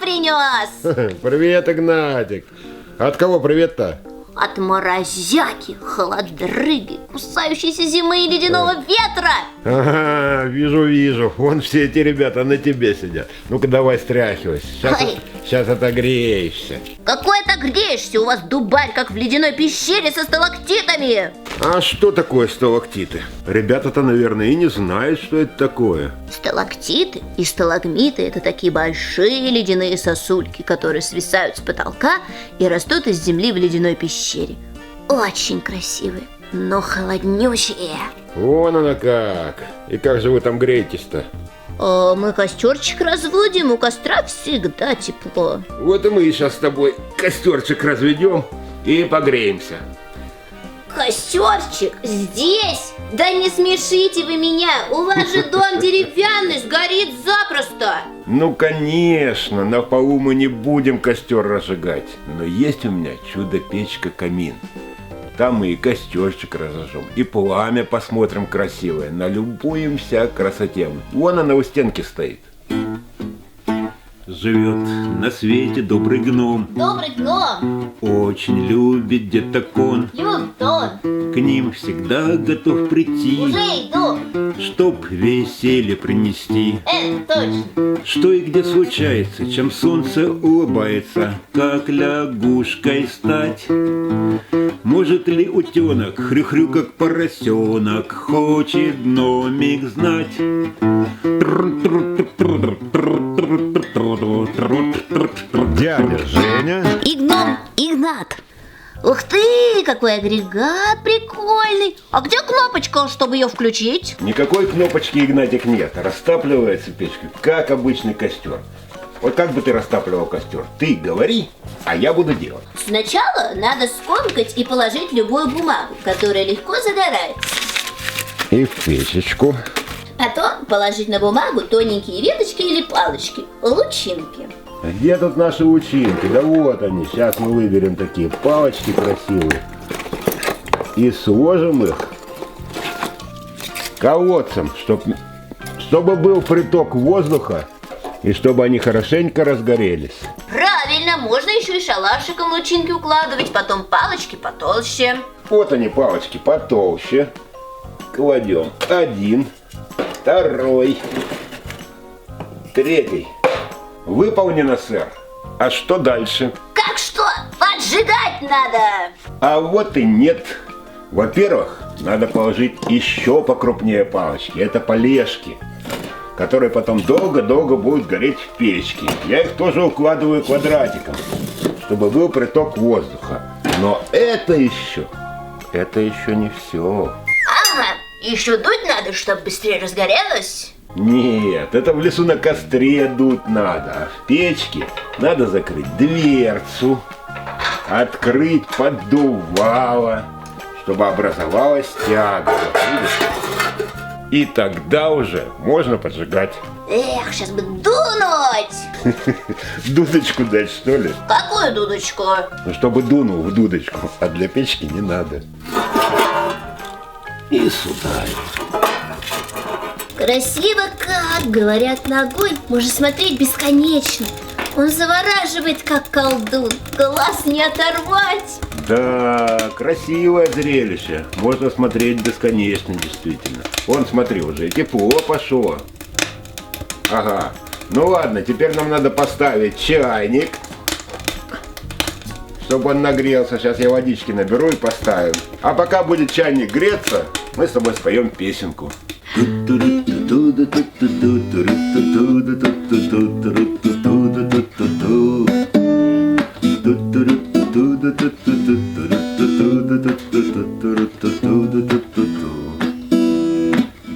принес. Привет, Игнатик. От кого привет-то? От морозяки, холодрыги, кусающейся зимы и ледяного ветра. Ага, вижу. Вон все эти ребята на тебе сидят. Ну-ка давай стряхивайся. Сейчас отогреешься. Какой это греешься? У вас дубарь, как в ледяной пещере со сталактитами. А что такое сталактиты? Ребята-то, наверное, и не знают, что это такое. Сталактиты и сталагмиты – это такие большие ледяные сосульки, которые свисают с потолка и растут из земли в ледяной пещере. Очень красивые, но холоднющие. Вон она как. И как же вы там греетесь-то? Мы костерчик разводим, у костра всегда тепло. Вот и мы сейчас с тобой костерчик разведем и погреемся. Костерчик здесь? Да не смешите вы меня, у вас же дом деревянный, сгорит запросто. Ну конечно, на полу мы не будем костер разжигать. Но есть у меня чудо-печка-камин. Там мы и костерчик разожжем, и пламя посмотрим красивое, налюбуемся красоте. Вон она у стенки стоит. Живет на свете добрый гном. Добрый гном. Очень любит деток он. Любит он. К ним всегда готов прийти. Уже иду. Чтоб веселье принести. Это точно. Что и где случается, чем солнце улыбается, как лягушкой стать. Может ли утенок, хрю-хрю как поросенок, хочет гномик знать. Дядя Женя И гном Игнат. Ух ты, какой агрегат прикольный. А где кнопочка, чтобы ее включить? Никакой кнопочки, Игнатик, нет. Растапливается печка, как обычный костер. Вот как бы ты растапливал костер? Ты говори, а я буду делать. Сначала надо скомкать и положить любую бумагу, которая легко загорается. И в печечку. Потом положить на бумагу тоненькие веточки или палочки, лучинки. Где тут наши лучинки? Да вот они. Сейчас мы выберем такие палочки красивые и сложим их колодцем, чтобы был приток воздуха и чтобы они хорошенько разгорелись. Правильно, можно еще и шалашиком лучинки укладывать, потом палочки потолще. Вот они, палочки потолще. Кладем один, второй, третий. Выполнено, сэр. А что дальше? Как что? Поджигать надо! А вот и нет. Во-первых, надо положить еще покрупнее палочки. Это полежки, которые потом долго-долго будут гореть в печке. Я их тоже укладываю квадратиком, чтобы был приток воздуха. Но это еще не все. Ага, еще дуть надо, чтобы быстрее разгорелось. Нет, это в лесу на костре дуть надо, а в печке надо закрыть дверцу, открыть поддувало, чтобы образовалась тяга. И тогда уже можно поджигать. Эх, сейчас бы дунуть! Дудочку дать, что ли? Какую дудочку? Ну, чтобы дунул в дудочку, а для печки не надо. И сюда. Красиво как, говорят, на огонь можно смотреть бесконечно. Он завораживает, как колдун, глаз не оторвать. Да, красивое зрелище. Можно смотреть бесконечно, действительно. Вон, смотри, уже тепло пошло. Ага. Ну ладно, теперь нам надо поставить чайник, чтобы он нагрелся. Сейчас я водички наберу и поставим. А пока будет чайник греться, мы с тобой споем песенку.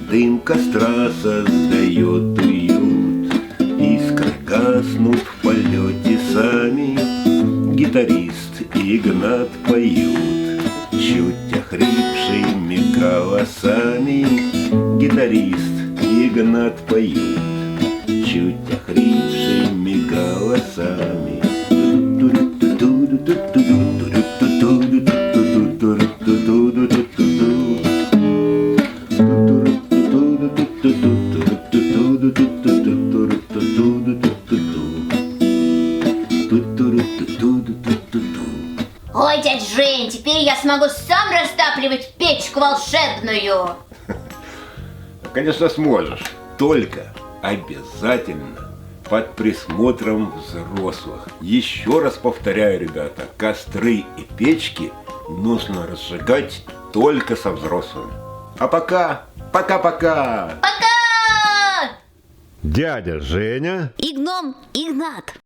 Дым костра создает уют, искры гаснут в полете сами. Гитарист и Игнат поют чуть охрипшими голосами. Гитарист и Игнат поют чуть охрипшими голосами. теперь я смогу сам растапливать печку волшебную. Конечно, сможешь. Только обязательно под присмотром взрослых. Еще раз повторяю, ребята, костры и печки нужно разжигать только со взрослыми. А пока. Пока! Дядя Женя И гном Игнат.